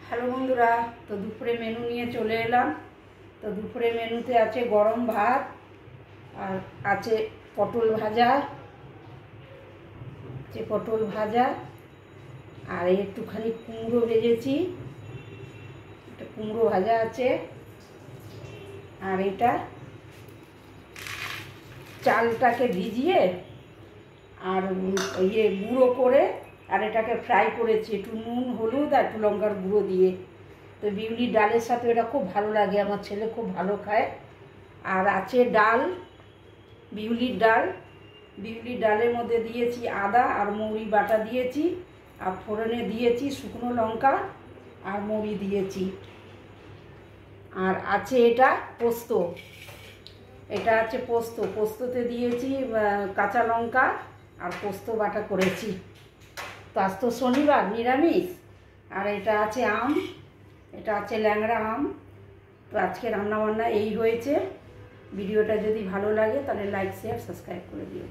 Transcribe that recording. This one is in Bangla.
হ্যালো বন্ধুরা, তো দুপুরে মেনু নিয়ে চলে এলাম। তো দুপুরে মেনুতে আছে গরম ভাত, আর আছে পটল ভাজা, আর একটুখানি কুমড়ো ভেজেছি, একটা কুমড়ো ভাজা আছে। আর এটা চালটাকে ভিজিয়ে আর গুঁড়ো করে আর এটাকে ফ্রাই করেছি একটু নুন হলুদ আর একটু লঙ্কার গুঁড়ো দিয়ে। তো বিউলির ডালের সাথে এটা খুব ভালো লাগে, আমার ছেলে খুব ভালো খায়। আর আছে ডাল, বিউলির ডালের মধ্যে দিয়েছি আদা আর মৌরি বাটা দিয়েছি, আর ফোড়নে দিয়েছি শুকনো লঙ্কা আর মৌরি দিয়েছি। আর আছে এটা পোস্ত, পোস্ততে দিয়েছি কাঁচা লঙ্কা আর পোস্ত বাটা করেছি। তো আজ তো শনিবার, নিরামিষ। আর এটা আছে আম, এটা আছে ল্যাংড়া আম। তো আজকে রান্নাবান্না এই হয়েছে। ভিডিওটা যদি ভালো লাগে তাহলে লাইক শেয়ার সাবস্ক্রাইব করে দিও।